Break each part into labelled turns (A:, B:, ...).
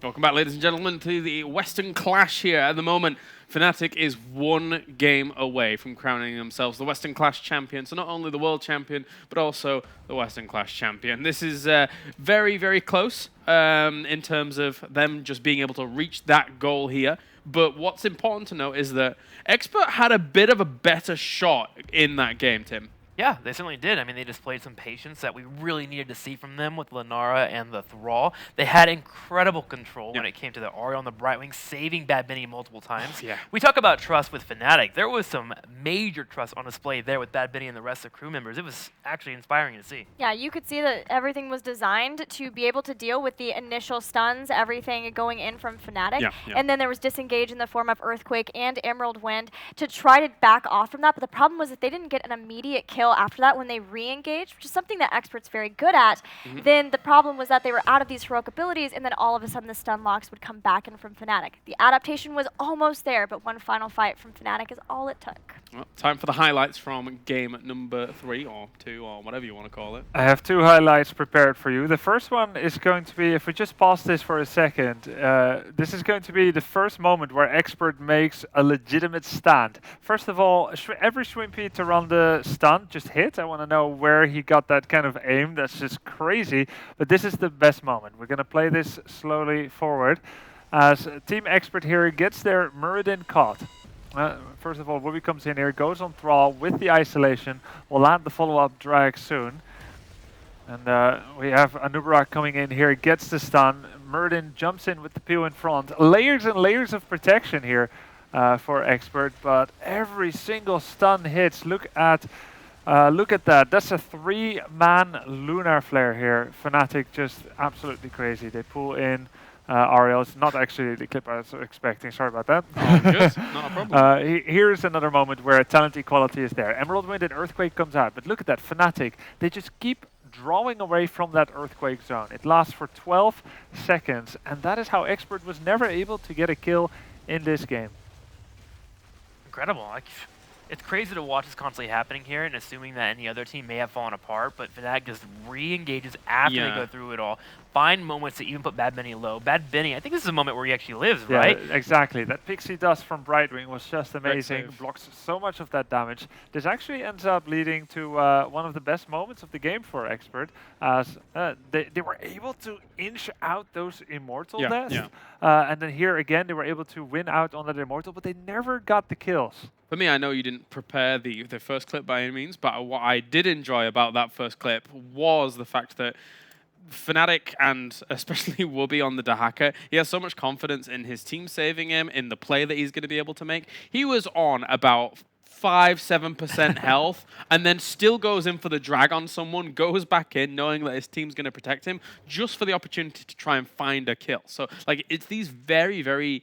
A: Welcome back, ladies and gentlemen, to the Western Clash here. At the moment, Fnatic is one game away from crowning themselves the Western Clash champion. So not only the world champion, but also the Western Clash champion. This is very, very close in terms of them just being able to reach that goal here. But what's important to note is that Expert had a bit of a better shot in that game, Tim.
B: Yeah, they certainly did. I mean, they displayed some patience that we really needed to see from them with Lenara and the Thrall. They had incredible control when it came to the Aria on the Brightwing, saving Bad Bunny multiple times. We talk about trust with Fnatic. There was some major trust on display there with Bad Bunny and the rest of the crew members. It was actually inspiring to see.
C: Yeah, you could see that everything was designed to be able to deal with the initial stuns, everything going in from Fnatic. And then there was disengage in the form of Earthquake and Emerald Wind to try to back off from that. But the problem was that they didn't get an immediate kill after that when they re-engaged, which is something that Expert's very good at. Then the problem was that they were out of these heroic abilities, and then all of a sudden the stun locks would come back in from Fnatic. The adaptation was almost there, but one final fight from Fnatic is all it took.
A: Well, time for the highlights from game number 3 or 2 or whatever you want to call it.
D: I have 2 highlights prepared for you. The first one is going to be, if we just pause this for a second, this is going to be the first moment where Expert makes a legitimate stand. First of all, every Shrimpy to run the stun just hit. I want to know where he got that kind of aim. That's just crazy. But this is the best moment. We're going to play this slowly forward as Team Expert here gets their Muradin caught. First of all, Wubby comes in here, goes on Thrall with the isolation. We'll land the follow-up drag soon. And we have Anubarak coming in here, gets the stun. Muradin jumps in with the peel in front. Layers and layers of protection here for Expert, but every single stun hits. Look at that. That's a 3-man Lunar Flare here. Fnatic just absolutely crazy. They pull in Ariel. It's not actually the clip I was expecting. Sorry about that.
A: Oh, good. Not a problem.
D: Here's another moment where talent equality is there. Emerald Wind and Earthquake comes out. But look at that. Fnatic, they just keep drawing away from that Earthquake zone. It lasts for 12 seconds. And that is how Expert was never able to get a kill in this game.
B: Incredible. It's crazy to watch this constantly happening here and assuming that any other team may have fallen apart, but Fnatic just re-engages after they go through it all. Find moments to even put Bad Bunny low. Bad Bunny, I think this is a moment where he actually lives, right?
D: Exactly. That Pixie Dust from Brightwing was just amazing. Blocks so much of that damage. This actually ends up leading to one of the best moments of the game for Expert, as they were able to inch out those Immortal deaths. And then here again, they were able to win out on that Immortal, but they never got the kills.
A: For me, I know you didn't prepare the first clip by any means, but what I did enjoy about that first clip was the fact that Fnatic, and especially Wubby on the Dahaka, he has so much confidence in his team saving him, in the play that he's going to be able to make. He was on about 5-7% health, and then still goes in for the drag on someone, goes back in knowing that his team's going to protect him, just for the opportunity to try and find a kill. So, like, it's these very, very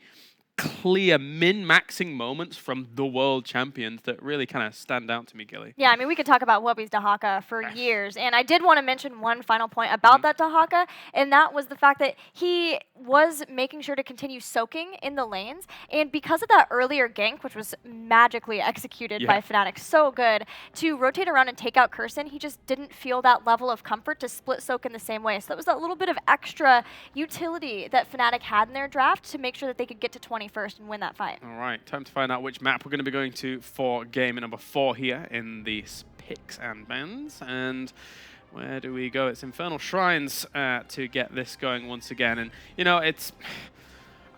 A: clear min-maxing moments from the world champions that really kind of stand out to me, Gilly.
C: Yeah, I mean, we could talk about Wubby's Dahaka for years, and I did want to mention one final point about that Dahaka, and that was the fact that he was making sure to continue soaking in the lanes, and because of that earlier gank, which was magically executed by Fnatic, so good, to rotate around and take out Kirsten, he just didn't feel that level of comfort to split soak in the same way. So that was that little bit of extra utility that Fnatic had in their draft to make sure that they could get to 20 first and win that fight.
A: All right, time to find out which map we're going to be going to for game number 4 here in the picks and bans. And where do we go? It's Infernal Shrines to get this going once again. And, you know, it's...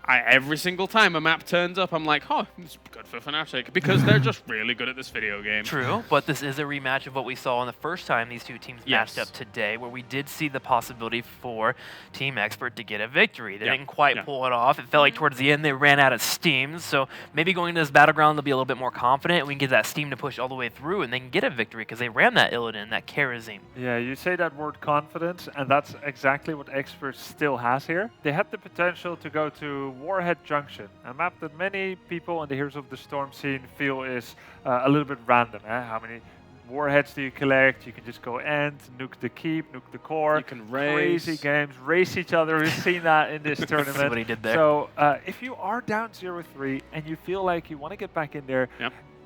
A: every single time a map turns up, I'm like, oh, it's good for Fnatic, because they're just really good at this video game.
B: True, but this is a rematch of what we saw on the first time these two teams matched up today, where we did see the possibility for Team Expert to get a victory. They didn't quite pull it off. It felt like towards the end they ran out of steam, so maybe going into this battleground they'll be a little bit more confident, and we can get that steam to push all the way through, and they can get a victory, because they ran that Illidan, that Kerosene.
D: Yeah, you say that word confidence, and that's exactly what Expert still has here. They had the potential to go to Warhead Junction, a map that many people in the Heroes of the Storm scene feel is a little bit random. How many warheads do you collect? You can just go end, nuke the keep, nuke the core.
A: You can race.
D: Crazy games, race each other. We've seen that in this tournament.
B: That's what he did there.
D: So if you are down 0-3 and you feel like you want to get back in there,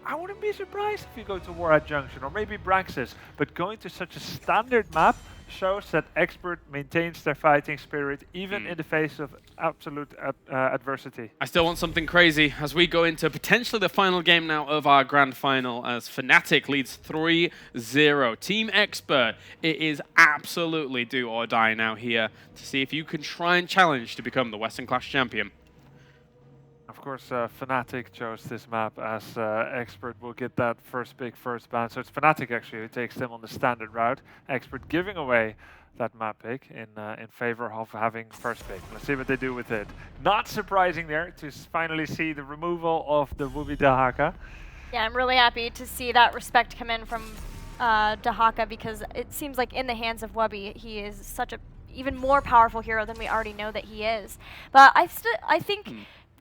D: I wouldn't be surprised if you go to Warhead Junction or maybe Braxis. But going to such a standard map shows that Expert maintains their fighting spirit even in the face of absolute adversity.
A: I still want something crazy as we go into potentially the final game now of our grand final as Fnatic leads 3-0. Team Expert, it is absolutely do or die now here to see if you can try and challenge to become the Western Clash champion.
D: Of course, Fnatic chose this map as Expert will get that first pick, first ban. So it's Fnatic actually who takes them on the standard route. Expert giving away that map pick in favor of having first pick. Let's see what they do with it. Not surprising there to finally see the removal of the Wubby Dahaka.
C: Yeah, I'm really happy to see that respect come in from Dahaka because it seems like in the hands of Wubby, he is such a even more powerful hero than we already know that he is. But I think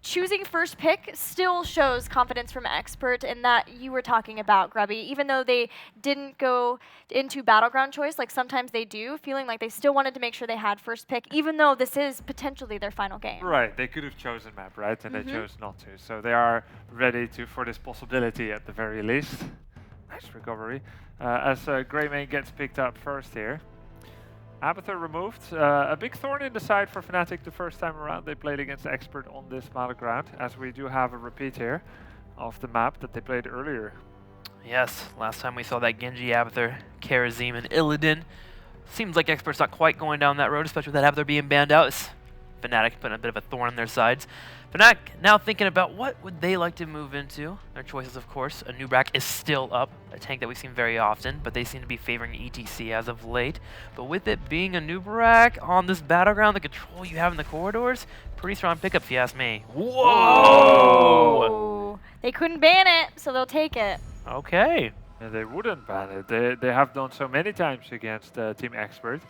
C: choosing first pick still shows confidence from Expert in that you were talking about, Grubby. Even though they didn't go into Battleground choice, like sometimes they do, feeling like they still wanted to make sure they had first pick, even though this is potentially their final game.
D: Right, they could have chosen map, right? And they chose not to. So they are ready for this possibility at the very least. Nice recovery. As Greymane gets picked up first here. Abathur removed. A big thorn in the side for Fnatic the first time around. They played against Expert on this battleground, as we do have a repeat here of the map that they played earlier.
B: Yes, last time we saw that Genji, Abathur, Karazim, and Illidan. Seems like Expert's not quite going down that road, especially with that Abathur being banned out. It's Fnatic putting a bit of a thorn in their sides. Fnatic now thinking about what would they like to move into. Their choices, of course. A Nubrak is still up, a tank that we've seen very often, but they seem to be favoring ETC as of late. But with it being a Nubrak on this battleground, the control you have in the corridors, pretty strong pickup if you ask me. Whoa!
C: They couldn't ban it, so they'll take it.
B: Okay.
D: Yeah, they wouldn't ban it. They have done so many times against Team Expert.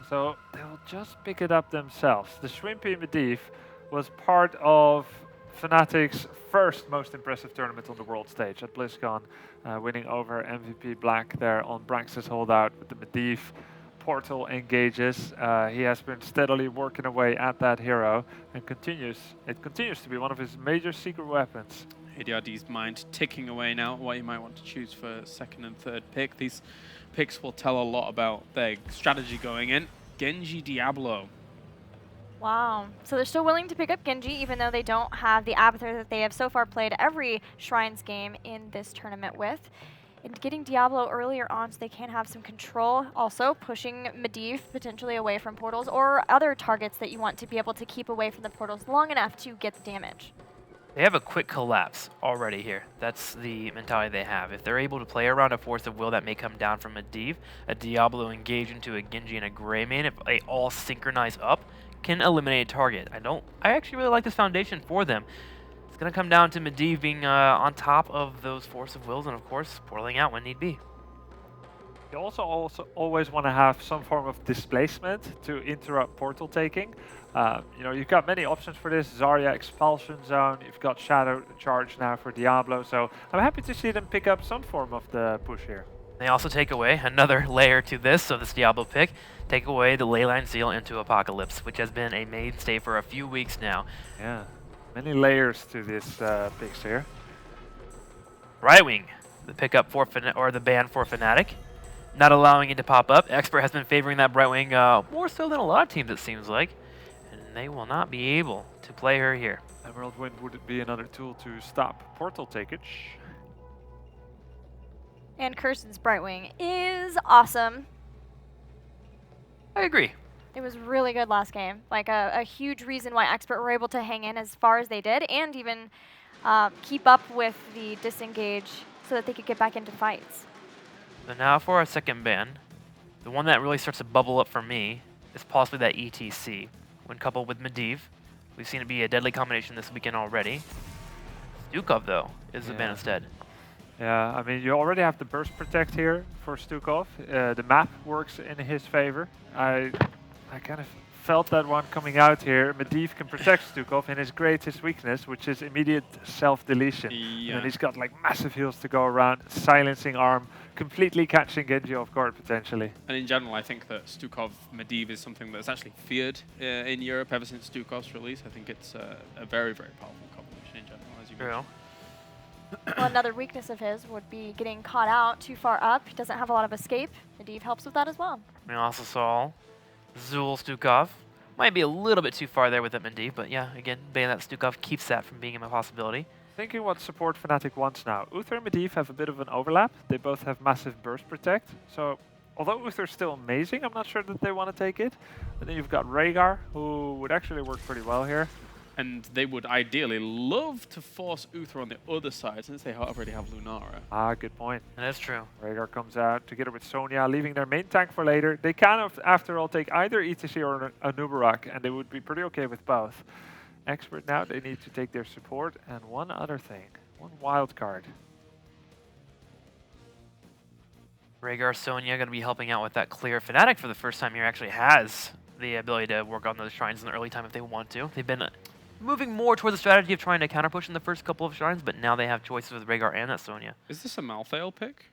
D: So they will just pick it up themselves. The Shrimpy Medivh was part of Fnatic's first most impressive tournament on the world stage at BlizzCon, winning over MVP Black there on Branx's holdout with the Medivh. Portal engages. He has been steadily working away at that hero and it continues to be one of his major secret weapons.
A: ADRD's mind ticking away now, what he might want to choose for second and third pick. These picks will tell a lot about their strategy going in. Genji Diablo.
C: Wow. So they're still willing to pick up Genji, even though they don't have the Abathur that they have so far played every Shrines game in this tournament with. And getting Diablo earlier on so they can have some control. Also pushing Medivh potentially away from portals or other targets that you want to be able to keep away from the portals long enough to get the damage.
B: They have a quick collapse already here. That's the mentality they have. If they're able to play around a Force of Will that may come down from Medivh, a Diablo engage into a Genji and a Greymane, if they all synchronize up, can eliminate a target. I actually really like this foundation for them. It's going to come down to Medivh being on top of those Force of Wills and, of course, portaling out when need be.
D: You also always want to have some form of displacement to interrupt portal taking. You've got many options for this. Zarya Expulsion Zone, you've got Shadow Charge now for Diablo, so I'm happy to see them pick up some form of the push here.
B: They also take away another layer to this Diablo pick, take away the Leyline Seal into Apocalypse, which has been a mainstay for a few weeks now.
D: Yeah, many layers to this picks here.
B: Right Wing, the pickup for the ban for Fnatic. Not allowing it to pop up. Expert has been favoring that Brightwing more so than a lot of teams, it seems like. And they will not be able to play her here.
D: Emerald Wind would be another tool to stop portal takeage.
C: And Kirsten's Brightwing is awesome.
B: I agree.
C: It was really good last game. Like a huge reason why Expert were able to hang in as far as they did and even keep up with the disengage so that they could get back into fights.
B: So now for our second ban, the one that really starts to bubble up for me is possibly that ETC. When coupled with Medivh, we've seen it be a deadly combination this weekend already. Stukov, though, is the ban instead.
D: Yeah, I mean, you already have the Burst Protect here for Stukov. The map works in his favor. I kind of felt that one coming out here. Medivh can protect Stukov in his greatest weakness, which is immediate self-deletion. Yeah. And he's got like massive heals to go around, silencing arm, completely catching Genji off guard potentially.
A: And in general, I think that Stukov Medivh is something that's actually feared in Europe ever since Stukov's release. I think it's a very, very powerful combination in general, as you mentioned.
C: Well, another weakness of his would be getting caught out too far up. He doesn't have a lot of escape. Medivh helps with that as well.
B: We also saw Zul Stukov. Might be a little bit too far there with that Medivh, but yeah, again, being that Stukov keeps that from being a possibility.
D: Thinking what support Fnatic wants now. Uther and Medivh have a bit of an overlap. They both have massive burst protect. So although Uther's still amazing, I'm not sure that they want to take it. And then you've got Rhaegar, who would actually work pretty well here.
A: And they would ideally love to force Uther on the other side since they already have Lunara.
D: Ah, good point.
B: That is true.
D: Rhaegar comes out together with Sonya, leaving their main tank for later. They can, after all, take either ETC or a Nubarak, and they would be pretty okay with both. Expert now, they need to take their support, and one other thing. One wild card.
B: Rhaegar Sonya going to be helping out with that clear. Fnatic for the first time here actually has the ability to work on those shrines in the early time if they want to. They've been moving more towards the strategy of trying to counterpush in the first couple of shrines, but now they have choices with Rhaegar and that Sonya.
A: Is this a Malthael pick?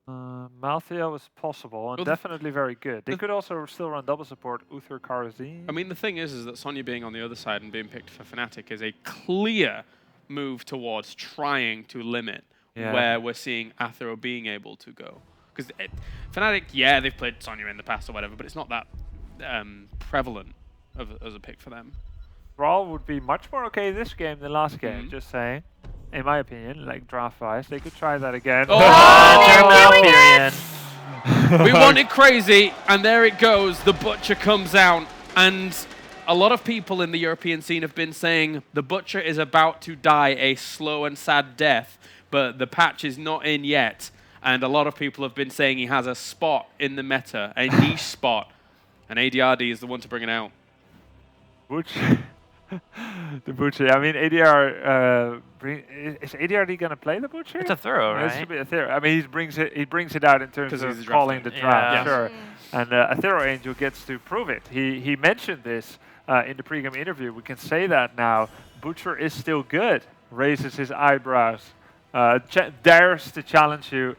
D: Malthael is possible and
A: Well,
D: definitely very good. They could also still run double support Uther Karazin.
A: I mean, the thing is that Sonya being on the other side and being picked for Fnatic is a clear move towards trying to limit where we're seeing Athero being able to go. Because Fnatic, yeah, they've played Sonya in the past or whatever, but it's not that prevalent as a pick for them.
D: Brawl would be much more okay this game than last game, just saying. In my opinion, like draft-wise, they could try that again.
A: We wanted crazy, and there it goes. The Butcher comes out, and a lot of people in the European scene have been saying the Butcher is about to die a slow and sad death, but the patch is not in yet. And a lot of people have been saying he has a spot in the meta, a niche spot, and ADRD is the one to bring it out.
D: Butcher. The Butcher. I mean, ADR. Is ADRD gonna play the Butcher?
B: It's a Thorough, right?
D: It should be a Thorough. I mean, he brings it out in terms of calling the draft.
B: Yeah.
D: Sure. And a Thorough Angel gets to prove it. He mentioned this in the pregame interview. We can say that now. Butcher is still good. Raises his eyebrows. Dares to challenge you.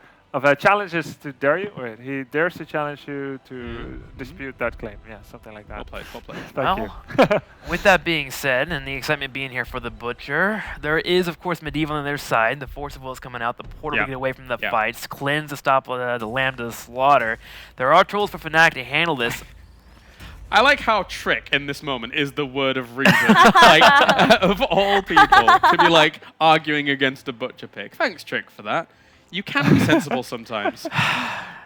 D: Challenges to dare you. Wait, he dares to challenge you to dispute that claim. Yeah, something like that.
A: Well played, well played.
D: Thank you.
B: With that being said, and the excitement being here for the Butcher, there is, of course, Medivh on their side. The Force of Will is coming out. The Portal to get away from the fights. Cleanse to stop the Lambda slaughter. There are tools for Fnatic to handle this.
A: I like how Trick in this moment is the word of reason. Like, of all people, to be like arguing against a Butcher pick. Thanks, Trick, for that. You can be sensible sometimes.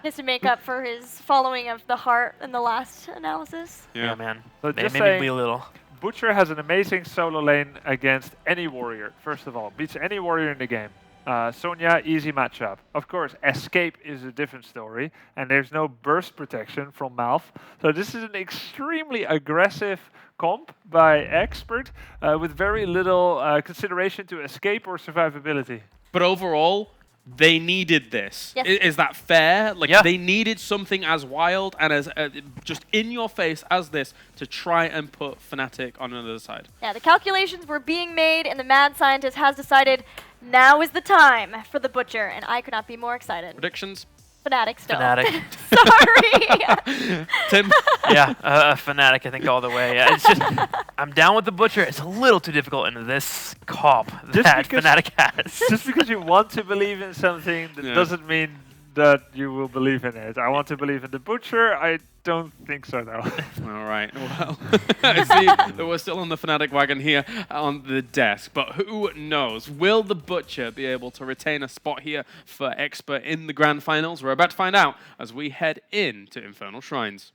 C: Just to make up for his following of the heart in the last analysis.
B: Yeah, man.
D: But
B: Maybe
D: saying,
B: a little.
D: Butcher has an amazing solo lane against any warrior, first of all. Beats any warrior in the game. Sonya, easy matchup. Of course, escape is a different story, and there's no burst protection from Malf. So this is an extremely aggressive comp by Expert with very little consideration to escape or survivability.
A: But overall, they needed this.
C: Yes.
A: Is that fair? Like, they needed something as wild and as just in your face as this to try and put Fnatic on another side. Yeah, the calculations were being made, and the mad scientist has decided now is the time for the Butcher, and I could not be more excited. Predictions? Fnatic still.
B: Fnatic.
C: Sorry.
A: Tim?
B: Yeah, Fnatic, I think, all the way. Yeah, it's just, I'm down with the Butcher. It's a little too difficult in this comp that Fnatic has.
D: Just because you want to believe in something, that doesn't mean that you will believe in it. I want to believe in the Butcher. I don't think so, though.
A: All right. Well, I see that we're still on the Fnatic wagon here on the desk, but who knows? Will the Butcher be able to retain a spot here for Expert in the Grand Finals? We're about to find out as we head into Infernal Shrines.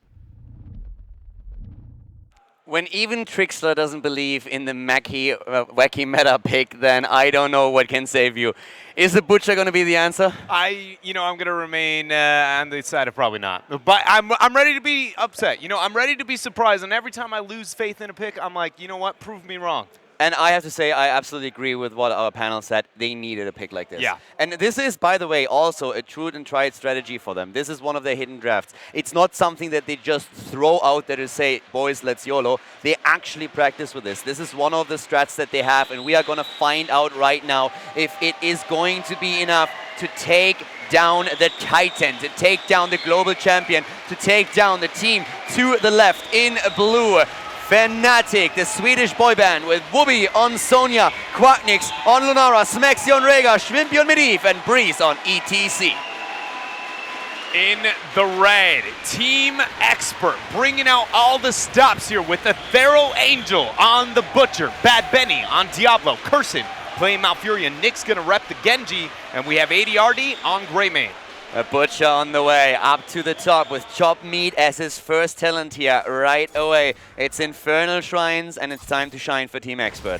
E: When even Trickster doesn't believe in the wacky meta pick, then I don't know what can save you. Is the Butcher going to be the answer?
F: I'm going to remain on the side of probably not. But I'm ready to be upset. I'm ready to be surprised. And every time I lose faith in a pick, I'm like, you know what? Prove me wrong.
E: And I have to say, I absolutely agree with what our panel said. They needed a pick like this.
F: Yeah.
E: And this is, by the way, also a true and tried strategy for them. This is one of their hidden drafts. It's not something that they just throw out there to say, boys, let's YOLO. They actually practice with this. This is one of the strats that they have, and we are going to find out right now if it is going to be enough to take down the Titan, to take down the global champion, to take down the team to the left in blue. Fnatic, the Swedish boy band with Wooby on Sonya, Quacknix on Lunara, Smexy on Rega, Schwimpy on Medivh, and Breeze on ETC.
F: In the red, Team Expert bringing out all the stops here with the Feral Angel on the Butcher, Bad Benny on Diablo, Cursin playing Malfurion, Nick's gonna rep the Genji, and we have ADRD on Greymane.
E: A Butcher on the way up to the top with Chop Meat as his first talent here right away. It's Infernal Shrines and it's time to shine for Team Expert.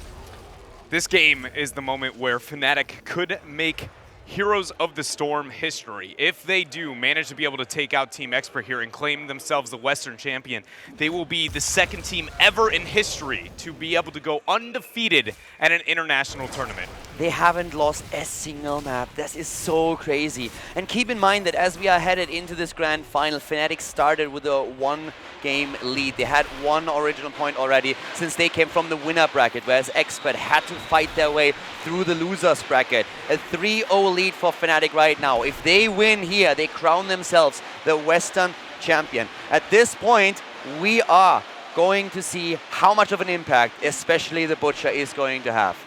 F: This game is the moment where Fnatic could make Heroes of the Storm history. If they do manage to be able to take out Team Expert here and claim themselves the Western champion, they will be the second team ever in history to be able to go undefeated at an international tournament.
E: They haven't lost a single map. This is so crazy. And keep in mind that as we are headed into this grand final, Fnatic started with a one-game lead. They had one original point already since they came from the winner bracket, whereas Expert had to fight their way through the losers bracket. A 3-0 lead for Fnatic right now. If they win here, they crown themselves the Western champion. At this point, we are going to see how much of an impact, especially the Butcher, is going to have.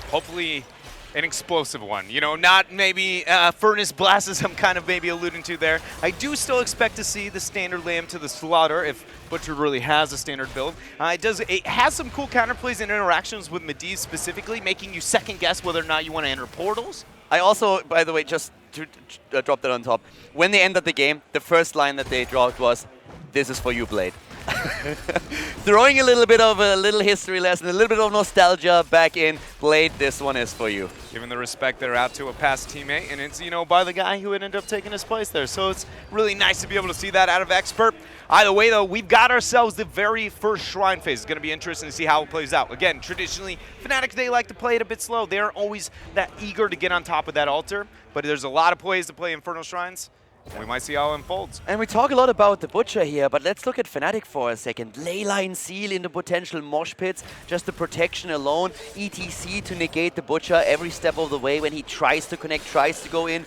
F: Hopefully an explosive one. You know, not maybe Furnace Blast as I'm kind of maybe alluding to there. I do still expect to see the standard Lamb to the Slaughter if Butcher really has a standard build. It has some cool counterplays and interactions with Medivh specifically, making you second guess whether or not you want to enter portals.
E: I also, by the way, just to drop that on top, when they ended the game, the first line that they dropped was, "This is for you, Blade." Throwing a little bit of a little history lesson, a little bit of nostalgia back in. Blade, this one is for you.
F: Given the respect they're out to a past teammate, and it's, you know, by the guy who ended up taking his place there. So it's really nice to be able to see that out of Expert. Either way, though, we've got ourselves the very first Shrine phase. It's going to be interesting to see how it plays out. Again, traditionally, Fnatic, they like to play it a bit slow. They're always that eager to get on top of that altar, but there's a lot of plays to play Infernal Shrines. We might see how it unfolds.
E: And we talk a lot about the Butcher here, but let's look at Fnatic for a second. Leyline Seal into potential mosh pits, just the protection alone. ETC to negate the Butcher every step of the way when he tries to connect, tries to go in.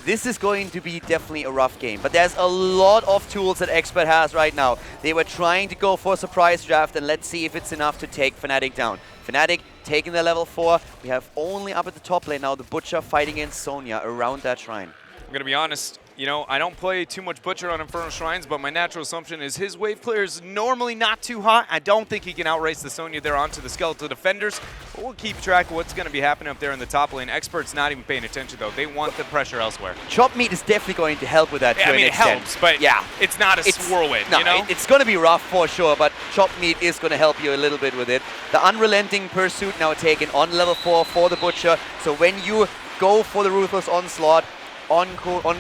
E: This is going to be definitely a rough game, but there's a lot of tools that Expert has right now. They were trying to go for a surprise draft, and let's see if it's enough to take Fnatic down. Fnatic taking the level 4. We have only up at the top lane now the Butcher fighting against Sonya around that shrine.
F: I'm going to be honest, you know, I don't play too much Butcher on Infernal Shrines, but my natural assumption is his wave clear is normally not too hot. I don't think he can outrace the Sonya there onto the Skeletal Defenders, but we'll keep track of what's going to be happening up there in the top lane. Expert's not even paying attention, though. They want the pressure elsewhere.
E: Chop Meat is definitely going to help with that.
F: Yeah, I mean, it helps, but
E: yeah,
F: it's not a whirlwind,
E: no,
F: you know?
E: It's going to be rough for sure, but Chop Meat is going to help you a little bit with it. The Unrelenting Pursuit now taken on level 4 for the Butcher, so when you go for the Ruthless Onslaught, on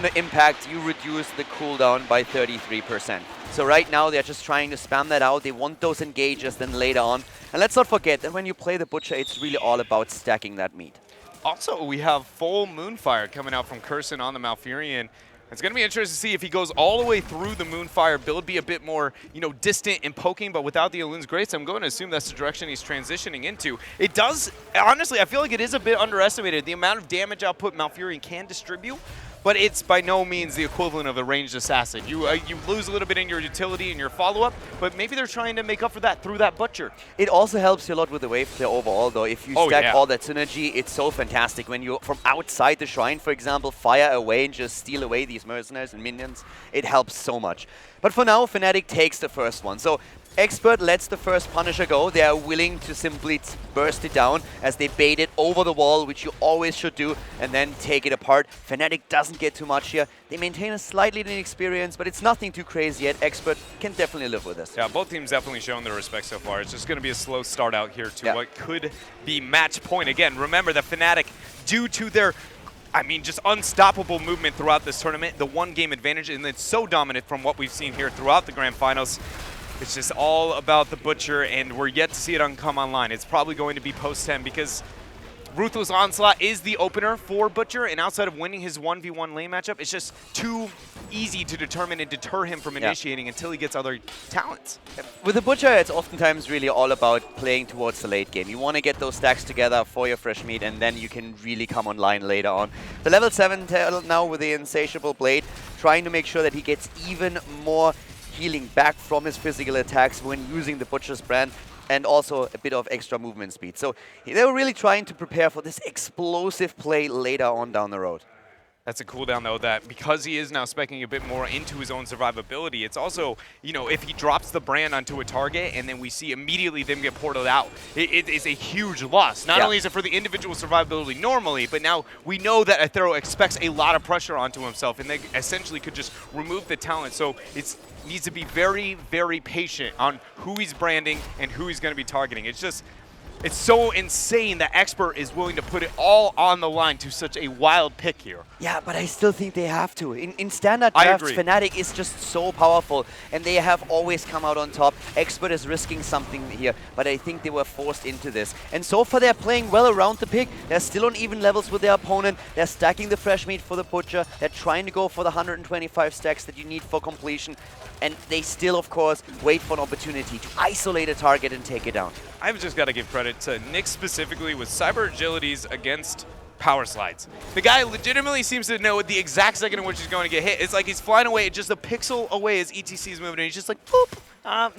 E: the impact, you reduce the cooldown by 33%. So right now, they're just trying to spam that out. They want those engages then later on. And let's not forget that when you play the Butcher, it's really all about stacking that meat.
F: Also, we have full Moonfire coming out from Cursin on the Malfurion. It's going to be interesting to see if he goes all the way through the Moonfire build, be a bit more, you know, distant and poking, but without the Elun's Grace. I'm going to assume that's the direction he's transitioning into. It does, honestly, I feel like it is a bit underestimated, the amount of damage output Malfurion can distribute, but it's by no means the equivalent of a ranged assassin. You lose a little bit in your utility and your follow-up, but maybe they're trying to make up for that through that Butcher.
E: It also helps you a lot with the wave clear overall, though. If you stack all that synergy, it's so fantastic. When you, from outside the shrine, for example, fire away and just steal away these mercenaries and minions, it helps so much. But for now, Fnatic takes the first one. So Expert lets the first Punisher go. They are willing to simply burst it down as they bait it over the wall, which you always should do, and then take it apart. Fnatic doesn't get too much here. They maintain a slightly inexperience, but it's nothing too crazy yet. Expert can definitely live with this.
F: Yeah, both teams definitely showing their respect so far. It's just going to be a slow start out here to what could be match point. Again, remember that Fnatic, due to their just unstoppable movement throughout this tournament, the one-game advantage, and it's so dominant from what we've seen here throughout the Grand Finals. It's just all about the Butcher, and we're yet to see it come online. It's probably going to be post-10 because Ruthless Onslaught is the opener for Butcher, and outside of winning his 1v1 lane matchup, it's just too easy to determine and deter him from initiating until he gets other talents.
E: With the Butcher, it's oftentimes really all about playing towards the late game. You want to get those stacks together for your fresh meat, and then you can really come online later on. The level 7 now with the Insatiable Blade, trying to make sure that he gets even more healing back from his physical attacks when using the Butcher's brand, and also a bit of extra movement speed. So they were really trying to prepare for this explosive play later on down the road.
F: That's a cooldown, though, that because he is now speccing a bit more into his own survivability, it's also, you know, if he drops the brand onto a target and then we see immediately them get portaled out, it is a huge loss. Not only is it for the individual survivability normally, but now we know that Aethero expects a lot of pressure onto himself, and they essentially could just remove the talent. So it needs to be very, very patient on who he's branding and who he's going to be targeting. It's so insane that Expert is willing to put it all on the line to such a wild pick here.
E: Yeah, but I still think they have to. In standard drafts, Fnatic is just so powerful, and they have always come out on top. Expert is risking something here, but I think they were forced into this. And so far, they're playing well around the pick. They're still on even levels with their opponent. They're stacking the fresh meat for the Butcher. They're trying to go for the 125 stacks that you need for completion. And they still, of course, wait for an opportunity to isolate a target and take it down.
F: I've just got to give credit to Nick specifically with cyber agilities against power slides. The guy legitimately seems to know the exact second in which he's going to get hit. It's like he's flying away just a pixel away as ETC is moving, and he's just like, boop.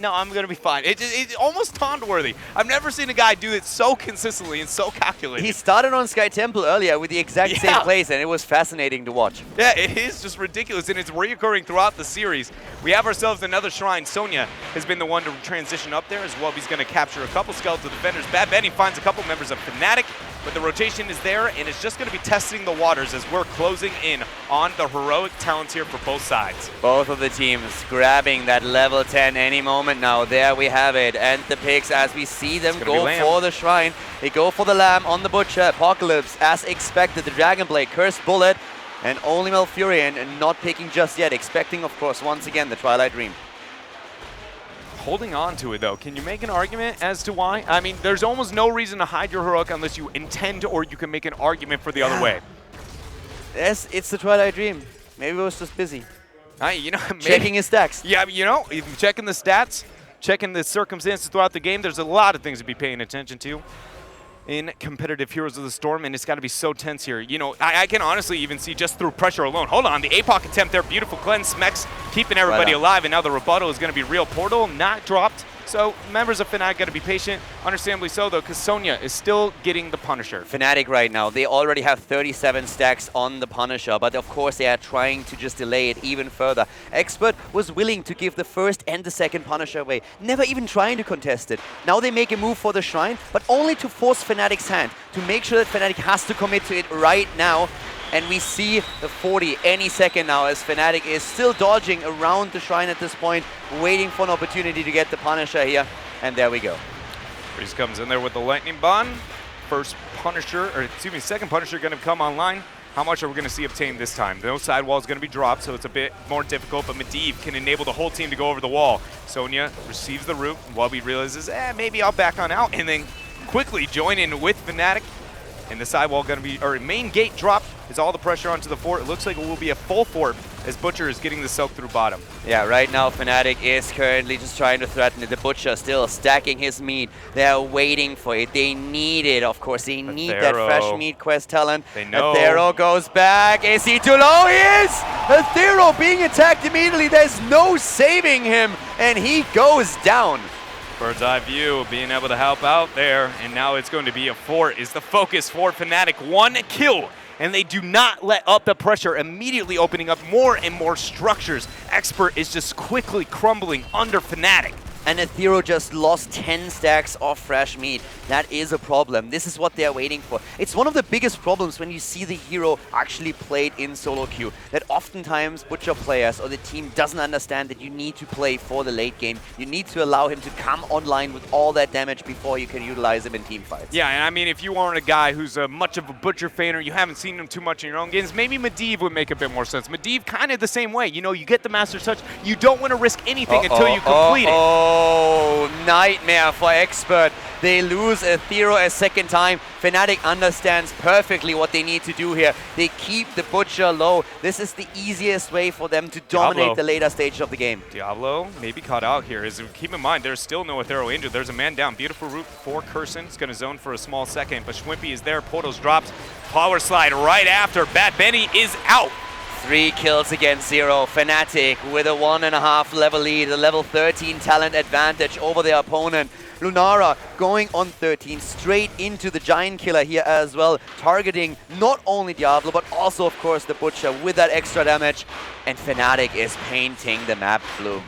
F: No, I'm going to be fine. It's almost taunt-worthy. I've never seen a guy do it so consistently and so calculated.
E: He started on Sky Temple earlier with the exact same plays, and it was fascinating to watch.
F: Yeah, it is just ridiculous, and it's reoccurring throughout the series. We have ourselves another shrine. Sonya has been the one to transition up there as well. He's going to capture a couple skeletal defenders. Bad Benny finds a couple members of Fnatic, but the rotation is there, and it's just going to be testing the waters as we're closing in on the heroic talents here for both sides.
E: Both of the teams grabbing that level 10 any moment now. There we have it. And the picks, as we see them go for the shrine. They go for the lamb on the Butcher. Apocalypse, as expected. The Dragon Blade, Cursed Bullet, and only Malfurion, and not picking just yet. Expecting, of course, once again, the Twilight Dream.
F: Holding on to it, though, can you make an argument as to why? I mean, there's almost no reason to hide your heroic unless you intend, or you can make an argument for the other way.
E: Yes, it's the Twilight Dream. Maybe it was just busy.
F: You know,
E: checking his stacks.
F: Yeah, you know, checking the stats, checking the circumstances throughout the game. There's a lot of things to be paying attention to in competitive Heroes of the Storm, and it's got to be so tense here. You know, I can honestly even see just through pressure alone. Hold on, the APOC attempt there, beautiful cleanse. Smex keeping everybody alive, and now the rebuttal is going to be real. Portal not dropped. So members of Fnatic got to be patient, understandably so though, because Sonya is still getting the Punisher.
E: Fnatic right now, they already have 37 stacks on the Punisher, but of course they are trying to just delay it even further. Expert was willing to give the first and the second Punisher away, never even trying to contest it. Now they make a move for the Shrine, but only to force Fnatic's hand, to make sure that Fnatic has to commit to it right now. And we see the 40 any second now as Fnatic is still dodging around the Shrine at this point, waiting for an opportunity to get the Punisher here. And there we go.
F: Freeze comes in there with the Lightning Bond. First Punisher, or excuse me, second Punisher going to come online. How much are we going to see obtained this time? No sidewall is going to be dropped, so it's a bit more difficult, but Medivh can enable the whole team to go over the wall. Sonya receives the root, while he realizes, maybe I'll back on out, and then quickly join in with Fnatic. And the sidewall going to be, or main gate drop is all the pressure onto the fort. It looks like it will be a full fort as Butcher is getting the soak through bottom.
E: Yeah, right now Fnatic is currently just trying to threaten it. The Butcher still stacking his meat. They're waiting for it. They need it, of course. They need that fresh meat quest talent.
F: They know.
E: Aethero goes back. Is he too low? He is! Aethero being attacked immediately. There's no saving him, and he goes down.
F: Bird's eye view, being able to help out there, and now it's going to be a fort is the focus for Fnatic. One kill, and they do not let up the pressure, immediately opening up more and more structures. Expert is just quickly crumbling under Fnatic.
E: And Aethero just lost 10 stacks of fresh meat. That is a problem. This is what they're waiting for. It's one of the biggest problems when you see the hero actually played in solo queue. That oftentimes Butcher players or the team doesn't understand that you need to play for the late game. You need to allow him to come online with all that damage before you can utilize him in team fights.
F: Yeah, and I mean, if you aren't a guy who's much of a Butcher fan or you haven't seen him too much in your own games, maybe Medivh would make a bit more sense. Medivh kind of the same way. You know, you get the Master's Touch. You don't want to risk anything until you complete it.
E: Oh, nightmare for Expert. They lose Aethero a second time. Fnatic understands perfectly what they need to do here. They keep the Butcher low. This is the easiest way for them to dominate the later stage of the game.
F: Diablo maybe caught out here. Keep in mind, there's still no Aethero injured. There's a man down. Beautiful route for Curson. It's going to zone for a small second, but Schwimpy is there. Portal's dropped. Power slide right after. Bad Benny is out.
E: 3 kills against 0. Fnatic with a 1.5 level lead, a level 13 talent advantage over their opponent. Lunara going on 13, straight into the Giant Killer here as well, targeting not only Diablo, but also, of course, the Butcher with that extra damage. And Fnatic is painting the map blue.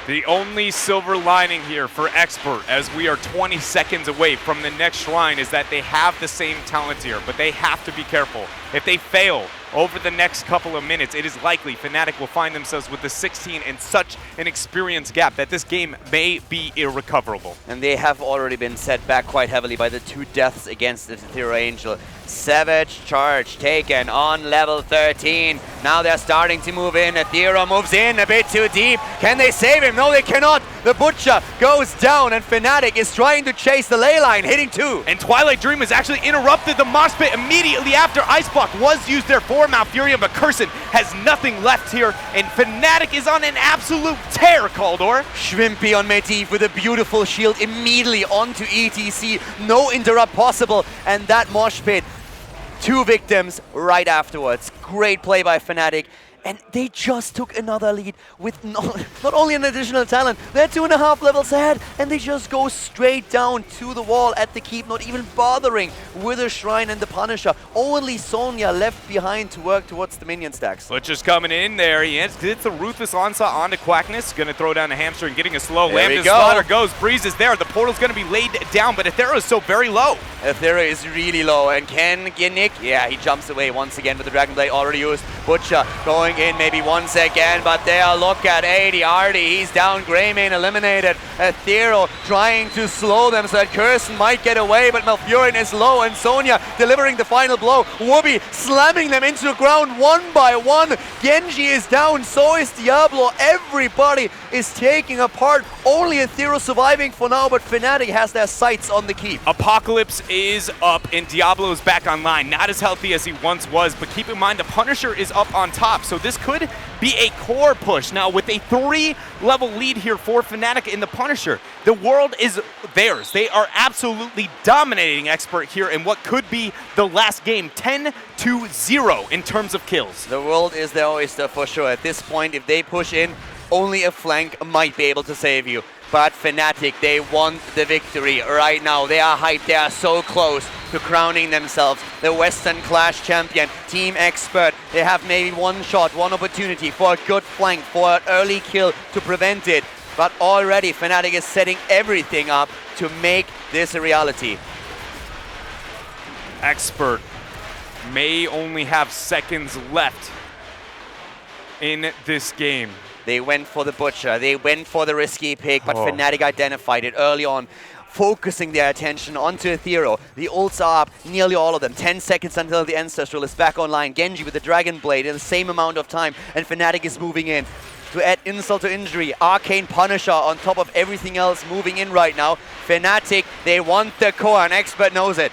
F: The only silver lining here for Expert, as we are 20 seconds away from the next shrine, is that they have the same talent here, but they have to be careful. If they fail over the next couple of minutes, it is likely Fnatic will find themselves with the 16 and such an experience gap that this game may be irrecoverable.
E: And they have already been set back quite heavily by the 2 deaths against the Ethereal Angel. Savage charge taken on level 13. Now they're starting to move in. Ethereal moves in a bit too deep. Can they save him? No, they cannot. The Butcher goes down, and Fnatic is trying to chase the ley line, hitting 2.
F: And Twilight Dream has actually interrupted the mosh pit immediately after Ice Block was used there for Malfurion, but Curson has nothing left here, and Fnatic is on an absolute tear, Kaldor.
E: Shrimpy on Medivh with a beautiful shield immediately onto ETC. No interrupt possible, and that mosh pit. 2 victims right afterwards. Great play by Fnatic. And they just took another lead with not only an additional talent, they're 2.5 levels ahead, and they just go straight down to the wall at the keep, not even bothering with the Shrine and the Punisher. Only Sonya left behind to work towards the minion stacks.
F: Butcher's coming in there. He hits a ruthless onslaught onto Quackness. Going to throw down a hamstring, getting a slow. Lambda Slaughter goes. Breeze is there. The portal's going to be laid down, but Ethereal is so very low.
E: Ethereal is really low, and can Nick? Yeah, he jumps away once again with the Dragon Blade already used. Butcher going in maybe once again, but there, look at AD Artie, he's down, Greymane eliminated. Ethereal trying to slow them so that Curson might get away, but Malfurion is low, and Sonya delivering the final blow. Whoopi slamming them into the ground 1 by 1. Genji is down, so is Diablo. Everybody is taking apart. Only Ethereal surviving for now, but Fnatic has their sights on the keep.
F: Apocalypse is up, and Diablo is back online. Not as healthy as he once was, but keep in mind the Punisher is up on top, so this could be a core push. Now, with a 3-level lead here for Fnatic in the Punisher, the world is theirs. They are absolutely dominating Expert here in what could be the last game, 10-0 in terms of kills.
E: The world is their oyster for sure. At this point, if they push in, only a flank might be able to save you. But Fnatic, they want the victory right now. They are hyped. They are so close to crowning themselves the Western Clash champion. Team Expert, they have maybe one shot, one opportunity for a good flank, for an early kill to prevent it. But already Fnatic is setting everything up to make this a reality.
F: Expert may only have seconds left in this game.
E: They went for the Butcher, they went for the risky pick, but Fnatic identified it early on, focusing their attention onto Ethereal. The ults are up, nearly all of them. 10 seconds until the Ancestral is back online. Genji with the Dragon Blade in the same amount of time, and Fnatic is moving in. To add insult to injury, Arcane Punisher on top of everything else moving in right now. Fnatic, they want the core, and Expert knows it.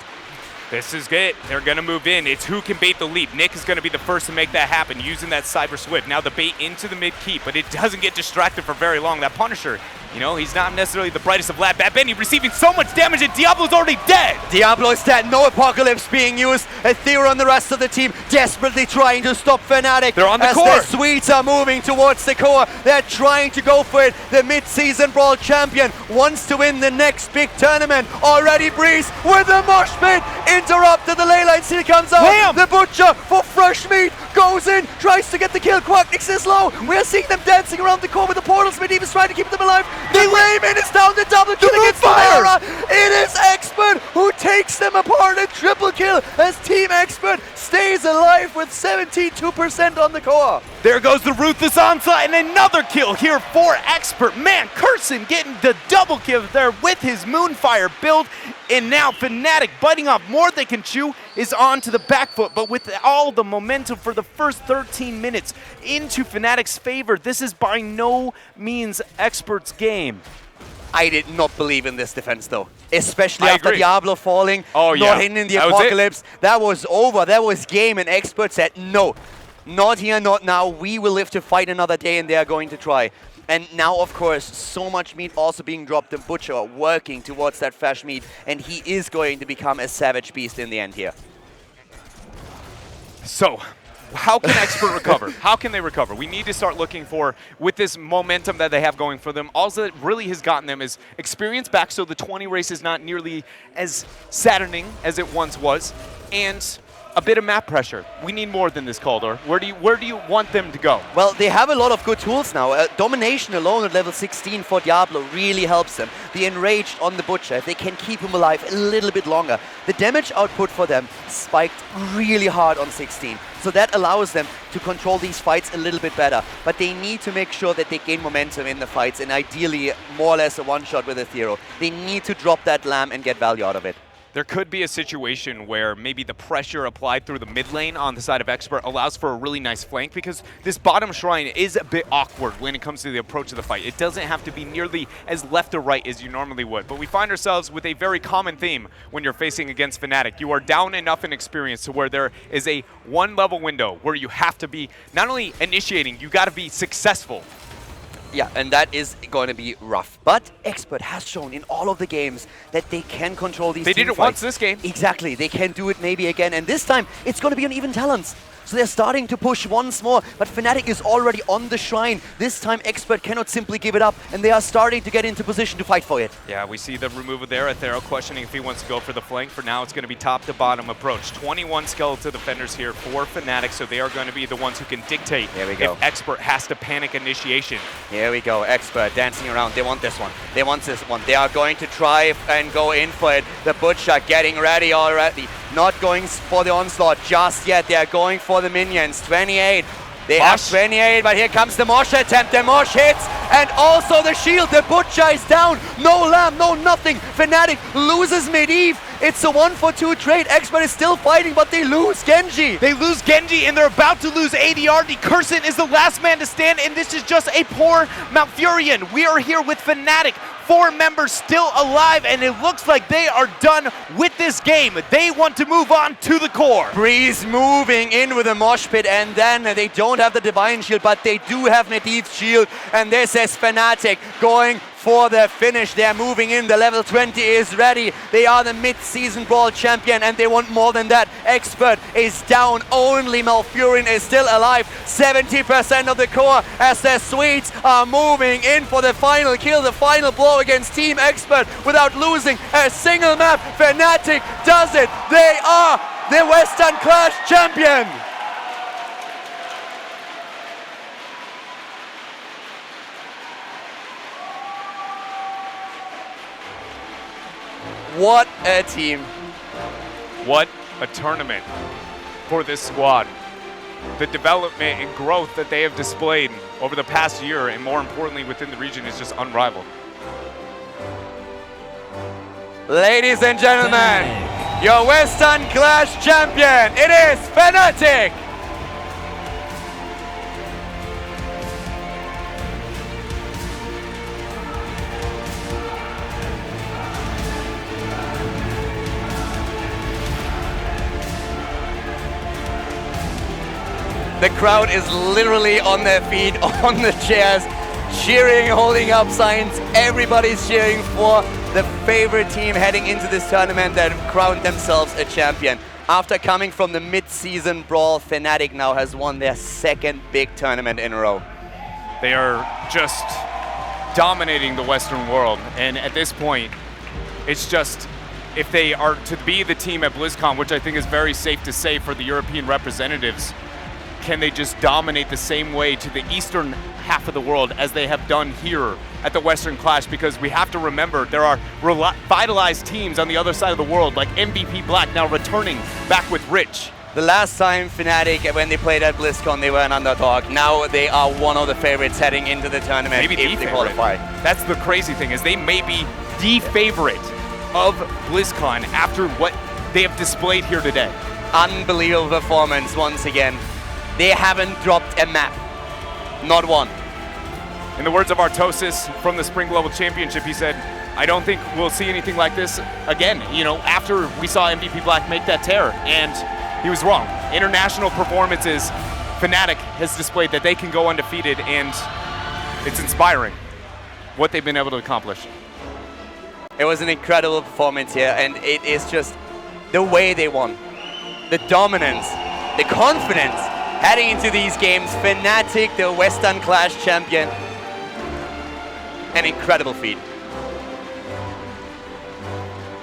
F: This is it. They're going to move in. It's who can bait the leap. Nick is going to be the first to make that happen using that Cyber Swift. Now the bait into the mid-keep, but it doesn't get distracted for very long. That Punisher, you know, he's not necessarily the brightest of lab. Bad Benny receiving so much damage, and Diablo's already dead.
E: Diablo is dead. No Apocalypse being used. Ethereal and the rest of the team desperately trying to stop Fnatic.
F: They're on the
E: as
F: core.
E: Their Swedes are moving towards the core. They're trying to go for it. The mid-season Brawl champion wants to win the next big tournament. Already Breeze with the mosh pit. Interrupted the ley line. Still comes out.
F: Bam!
E: The Butcher for fresh meat goes in. Tries to get the kill. Quacknix is low. We're seeing them dancing around the core with the portals. Medivh is trying to keep them alive. The Greymane is down. The double kill against Lunara. It is Expert who takes them apart. A triple kill as Team Expert stays alive with 72% on the core.
F: There goes the Ruthless Onslaught, and another kill here for Expert. Man, Curson getting the double kill there with his Moonfire build. And now Fnatic, biting off more they can chew, is on to the back foot. But with all the momentum for the first 13 minutes into Fnatic's favor, this is by no means Expert's game.
E: I did not believe in this defense, though. Especially after Diablo falling, not hitting the Apocalypse. That was over. That was game, and Expert said, no, not here, not now. We will live to fight another day, and they are going to try. And now, of course, so much meat also being dropped. The Butcher working towards that fresh meat, and he is going to become a savage beast in the end here.
F: So, how can Expert recover? How can they recover? We need to start looking for, with this momentum that they have going for them, all that really has gotten them is experience back, so the 20 race is not nearly as saddening as it once was, and a bit of map pressure. We need more than this, Calder. Where do you want them to go?
E: Well, they have a lot of good tools now. Domination alone at level 16 for Diablo really helps them. The Enraged on the Butcher, if they can keep him alive a little bit longer. The damage output for them spiked really hard on 16. So that allows them to control these fights a little bit better. But they need to make sure that they gain momentum in the fights, and ideally more or less a one-shot with a Thero. They need to drop that Lamb and get value out of it.
F: There could be a situation where maybe the pressure applied through the mid lane on the side of Expert allows for a really nice flank, because this bottom shrine is a bit awkward when it comes to the approach of the fight. It doesn't have to be nearly as left or right as you normally would, but we find ourselves with a very common theme when you're facing against Fnatic. You are down enough in experience to where there is a one-level window where you have to be not only initiating, you got to be successful.
E: Yeah, and that is going to be rough. But Expert has shown in all of the games that they can control these team
F: They did it
E: fights.
F: once this game.
E: Exactly. They can do it maybe again. And this time, it's going to be on even talents. So they're starting to push once more, but Fnatic is already on the shrine. This time, Expert cannot simply give it up, and they are starting to get into position to fight for it.
F: Yeah, we see the removal there. Athero questioning if he wants to go for the flank. For now, it's going to be top-to-bottom approach. 21 skeletal defenders here for Fnatic, so they are going to be the ones who can dictate if Expert has to panic initiation.
E: Here we go, Expert dancing around. They want this one. They want this one. They are going to try and go in for it. The Butcher getting ready already. Not going for the onslaught just yet. They are going for the minions. 28. They have 28, but here comes the Mosh attempt. The Mosh hits, and also the shield. The Butcher is down. No Lamb, no nothing. Fnatic loses Medivh. It's a 1-for-2 trade. Expert is still fighting, but they lose Genji.
F: They lose Genji, and they're about to lose ADR. Curson is the last man to stand, and this is just a poor Malfurion. We are here with Fnatic. 4 members still alive, and it looks like they are done with this game. They want to move on to the core.
E: Breeze moving in with a mosh pit, and then they don't have the Divine Shield, but they do have Medivh's shield, and this is Fnatic going for the finish. They're moving in. The level 20 is ready. They are the mid-season Brawl champion, and they want more than that. Expert is down. Only Malfurion is still alive. 70% of the core as the Swedes are moving in for the final kill, the final blow against Team Expert without losing a single map. Fnatic does it. They are the Western Clash champion. What a team.
F: What a tournament for this squad. The development and growth that they have displayed over the past year, and more importantly within the region, is just unrivaled.
E: Ladies and gentlemen, your Western Clash champion, it is Fnatic. The crowd is literally on their feet, on the chairs, cheering, holding up signs. Everybody's cheering for the favorite team heading into this tournament that crowned themselves a champion. After coming from the mid-season Brawl, Fnatic now has won their second big tournament in a row.
F: They are just dominating the Western world, and at this point, it's just, if they are to be the team at BlizzCon, which I think is very safe to say for the European representatives, can they just dominate the same way to the eastern half of the world as they have done here at the Western Clash? Because we have to remember there are revitalized teams on the other side of the world, like MVP Black now returning back with Rich.
E: The last time Fnatic, when they played at BlizzCon, they were an underdog. Now they are one of the favorites heading into the tournament.
F: Maybe
E: if they qualify.
F: That's the crazy thing, is they may be the favorite of BlizzCon after what they have displayed here today.
E: Unbelievable performance once again. They haven't dropped a map. Not one.
F: In the words of Artosis from the Spring Global Championship, he said, I don't think we'll see anything like this again. You know, after we saw MVP Black make that tear, and he was wrong. International performances, Fnatic has displayed that they can go undefeated, and it's inspiring what they've been able to accomplish.
E: It was an incredible performance here, and it is just the way they won. The dominance, the confidence, Heading into these games, Fnatic, the Western Clash champion. An incredible feat.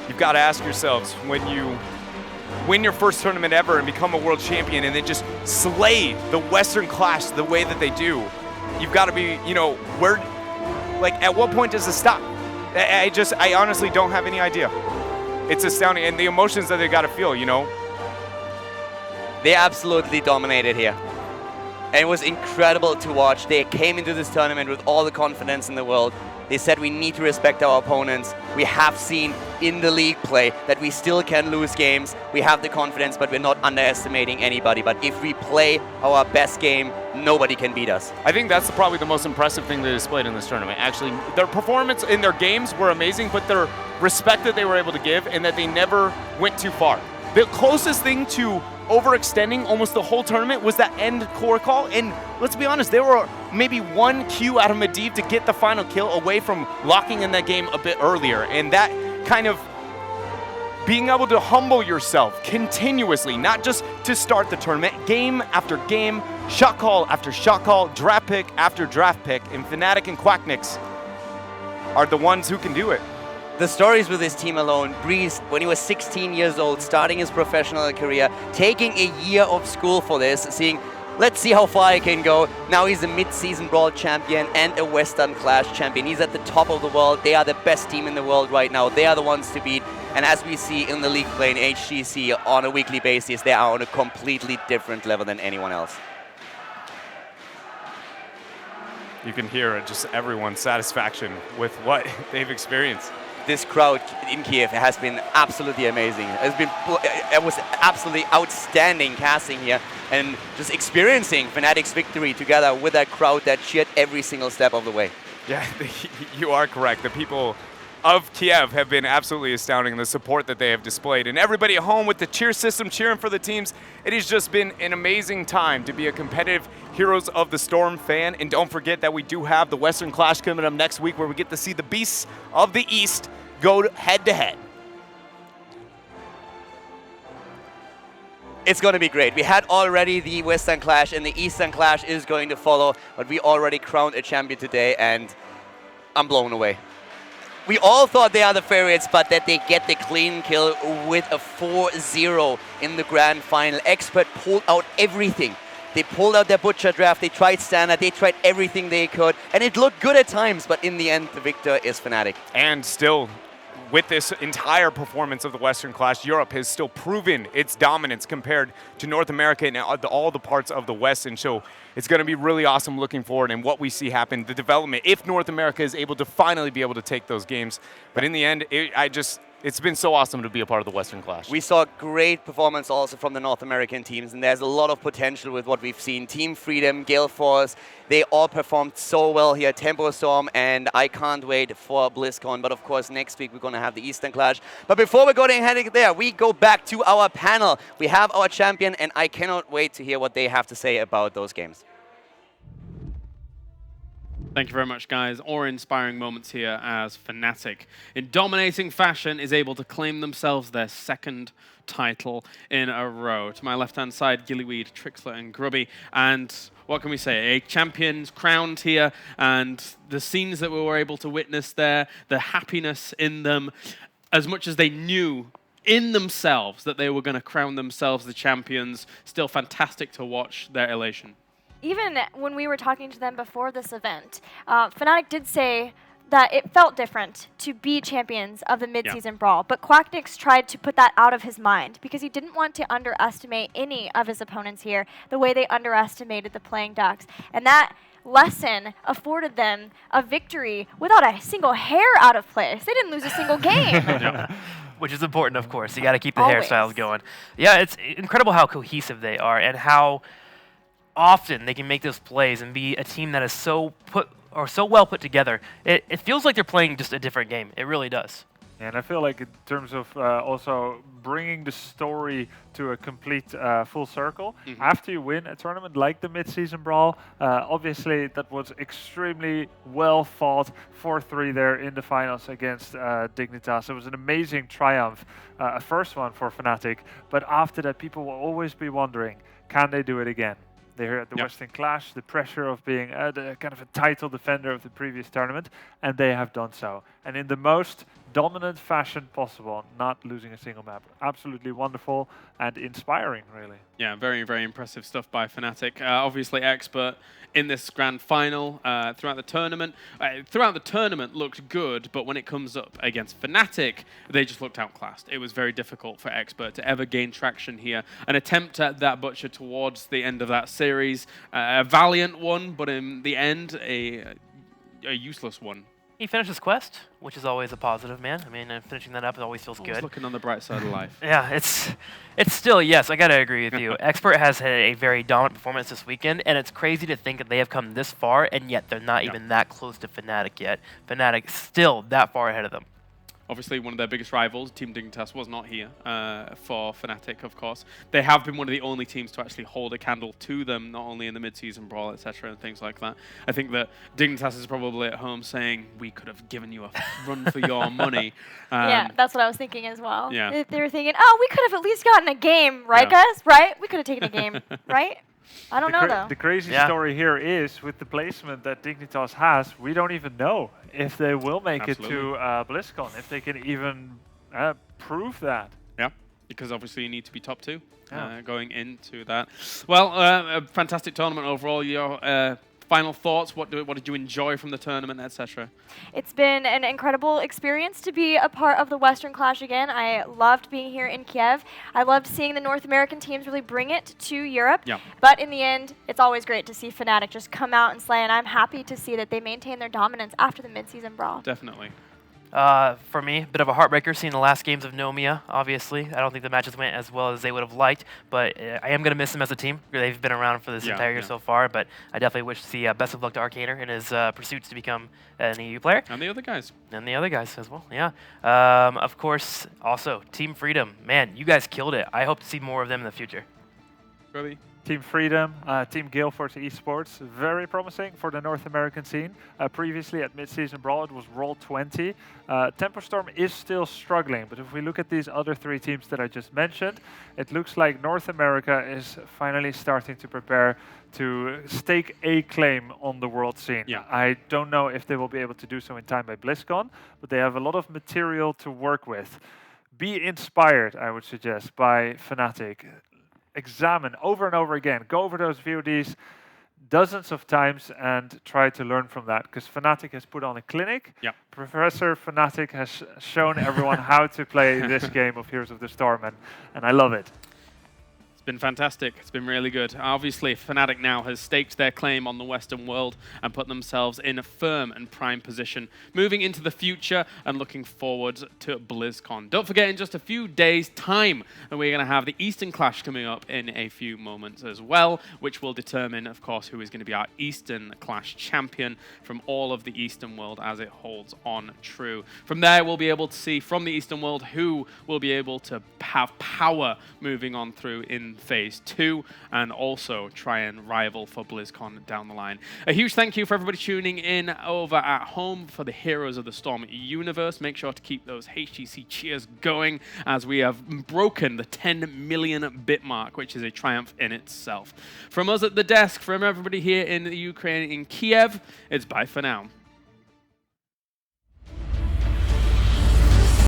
F: You've got to ask yourselves, when you win your first tournament ever and become a world champion and then just slay the Western Clash the way that they do, you've got to be, you know, at what point does it stop? I honestly don't have any idea. It's astounding, and the emotions that they got to feel, you know.
E: They absolutely dominated here. And it was incredible to watch. They came into this tournament with all the confidence in the world. They said we need to respect our opponents. We have seen in the league play that we still can lose games. We have the confidence, but we're not underestimating anybody. But if we play our best game, nobody can beat us.
F: I think that's probably the most impressive thing they displayed in this tournament. Actually, their performance in their games were amazing, but their respect that they were able to give and that they never went too far. The closest thing to overextending almost the whole tournament was that end core call, and let's be honest, they were maybe one Q out of Medivh to get the final kill away from locking in that game a bit earlier, and that kind of being able to humble yourself continuously, not just to start the tournament, game after game, shot call after shot call, draft pick after draft pick, and Fnatic and Quacknix are the ones who can do it.
E: The stories with this team alone, Breeze, when he was 16 years old, starting his professional career, taking a year of school for this, seeing, let's see how far I can go. Now he's a mid-season Brawl champion and a Western Clash champion. He's at the top of the world. They are the best team in the world right now. They are the ones to beat. And as we see in the league play in HGC on a weekly basis, they are on a completely different level than anyone else.
F: You can hear just everyone's satisfaction with what they've experienced.
E: This crowd in Kiev has been absolutely amazing. It was absolutely outstanding casting here and just experiencing Fnatic's victory together with that crowd that cheered every single step of the way.
F: Yeah, you are correct. The people of Kiev have been absolutely astounding, the support that they have displayed. And everybody at home with the cheer system cheering for the teams, it has just been an amazing time to be a competitive Heroes of the Storm fan. And don't forget that we do have the Western Clash coming up next week where we get to see the Beasts of the East go head-to-head.
E: It's going to be great. We had already the Western Clash and the Eastern Clash is going to follow, but we already crowned a champion today and I'm blown away. We all thought they are the favorites, but that they get the clean kill with a 4-0 in the grand final. Expert pulled out everything. They pulled out their Butcher draft, they tried Standard, they tried everything they could, and it looked good at times, but in the end, the victor is Fnatic.
F: And still, with this entire performance of the Western Clash, Europe has still proven its dominance compared to North America and all the parts of the West, and so it's going to be really awesome looking forward and what we see happen, the development, if North America is able to finally be able to take those games. But in the end, it's been so awesome to be a part of the Western Clash.
E: We saw great performance also from the North American teams, and there's a lot of potential with what we've seen. Team Freedom, Gale Force, they all performed so well here. Tempo Storm, and I can't wait for BlizzCon. But of course, next week we're going to have the Eastern Clash. But before we're going heading there, we go back to our panel. We have our champion, and I cannot wait to hear what they have to say about those games.
A: Thank you very much, guys. Awe-inspiring moments here as Fnatic, in dominating fashion, is able to claim themselves their second title in a row. To my left-hand side, Gillyweed, Trixler, and Grubby. And what can we say? A champion's crowned here, and the scenes that we were able to witness there, the happiness in them, as much as they knew in themselves that they were going to crown themselves the champions, still fantastic to watch their elation.
C: Even when we were talking to them before this event, Fnatic did say that it felt different to be champions of the mid-season brawl, but Quacknix tried to put that out of his mind because he didn't want to underestimate any of his opponents here the way they underestimated the Playing Ducks. And that lesson afforded them a victory without a single hair out of place. They didn't lose a single game.
B: Which is important, of course. You got to keep the hairstyles going. Yeah, it's incredible how cohesive they are and how often they can make those plays and be a team that is so well put together. It feels like they're playing just a different game. It really does.
D: And I feel like in terms of also bringing the story to a complete full circle, after you win a tournament like the mid-season brawl, obviously that was extremely well fought, 4-3 there in the finals against Dignitas. It was an amazing triumph, a first one for Fnatic, but after that people will always be wondering, can they do it again? They're at the Western Clash, the pressure of being the kind of a title defender of the previous tournament, and they have done so. And in the most dominant fashion possible, not losing a single map. Absolutely wonderful and inspiring, really.
A: Yeah, very, very impressive stuff by Fnatic. Obviously, Expert in this grand final throughout the tournament. Looked good, but when it comes up against Fnatic, they just looked outclassed. It was very difficult for Expert to ever gain traction here. An attempt at that butcher towards the end of that series, a valiant one, but in the end, a useless one.
B: He finished his quest, which is always a positive, man. I mean, finishing that up always feels
A: Always
B: good.
A: Looking on the bright side of life.
B: Yeah, it's still, yes, I gotta agree with you. Expert has had a very dominant performance this weekend, and it's crazy to think that they have come this far, and yet they're not even that close to Fnatic yet. Fnatic still that far ahead of them.
A: Obviously, one of their biggest rivals, Team Dignitas, was not here for Fnatic, of course. They have been one of the only teams to actually hold a candle to them, not only in the mid-season brawl, etc., and things like that. I think that Dignitas is probably at home saying, we could have given you a run for your money.
C: Yeah, that's what I was thinking as well.
A: Yeah.
C: They were thinking, oh, we could have at least gotten a game, right, guys? Right? We could have taken a game, right? I don't know, though.
D: The crazy story here is, with the placement that Dignitas has, we don't even know if they will make it to BlizzCon, if they can even prove that. Yeah,
A: because obviously you need to be top 2 going into that. Well, a fantastic tournament overall. Your final thoughts? What did you enjoy from the tournament, etc.?
C: It's been an incredible experience to be a part of the Western Clash again. I loved being here in Kiev. I loved seeing the North American teams really bring it to Europe.
A: Yeah.
C: But in the end, it's always great to see Fnatic just come out and slay, and I'm happy to see that they maintain their dominance after the mid-season brawl.
A: Definitely.
B: For me, a bit of a heartbreaker seeing the last games of Nomia, obviously. I don't think the matches went as well as they would have liked, but I am going to miss them as a team. They've been around for this entire year so far, but I definitely wish to see best of luck to Arcaner in his pursuits to become an EU player.
A: And the other guys.
B: And the other guys as well, yeah. Of course, also, Team Freedom. Man, you guys killed it. I hope to see more of them in the future.
A: Really?
D: Team Freedom, Team Guildford Esports, very promising for the North American scene. Previously at mid-season brawl, it was Roll 20. Temperstorm is still struggling, but if we look at these other 3 teams that I just mentioned, it looks like North America is finally starting to prepare to stake a claim on the world scene.
A: Yeah.
D: I don't know if they will be able to do so in time by BlizzCon, but they have a lot of material to work with. Be inspired, I would suggest, by Fnatic. Examine over and over again, go over those VODs dozens of times and try to learn from that, because Fnatic has put on a clinic.
A: Yeah.
D: Professor Fnatic has shown everyone how to play this game of Heroes of the Storm, and I love it.
A: It's been fantastic. It's been really good. Obviously, Fnatic now has staked their claim on the Western world and put themselves in a firm and prime position, moving into the future and looking forward to BlizzCon. Don't forget, in just a few days' time, we're going to have the Eastern Clash coming up in a few moments as well, which will determine, of course, who is going to be our Eastern Clash champion from all of the Eastern world as it holds on true. From there, we'll be able to see from the Eastern world who will be able to have power moving on through in Phase 2 and also try and rival for BlizzCon down the line. A huge thank you for everybody tuning in over at home for the Heroes of the Storm universe. Make sure to keep those HGC cheers going as we have broken the 10 million bit mark, which is a triumph in itself. From us at the desk, from everybody here in the Ukraine, in Kiev, it's bye for now.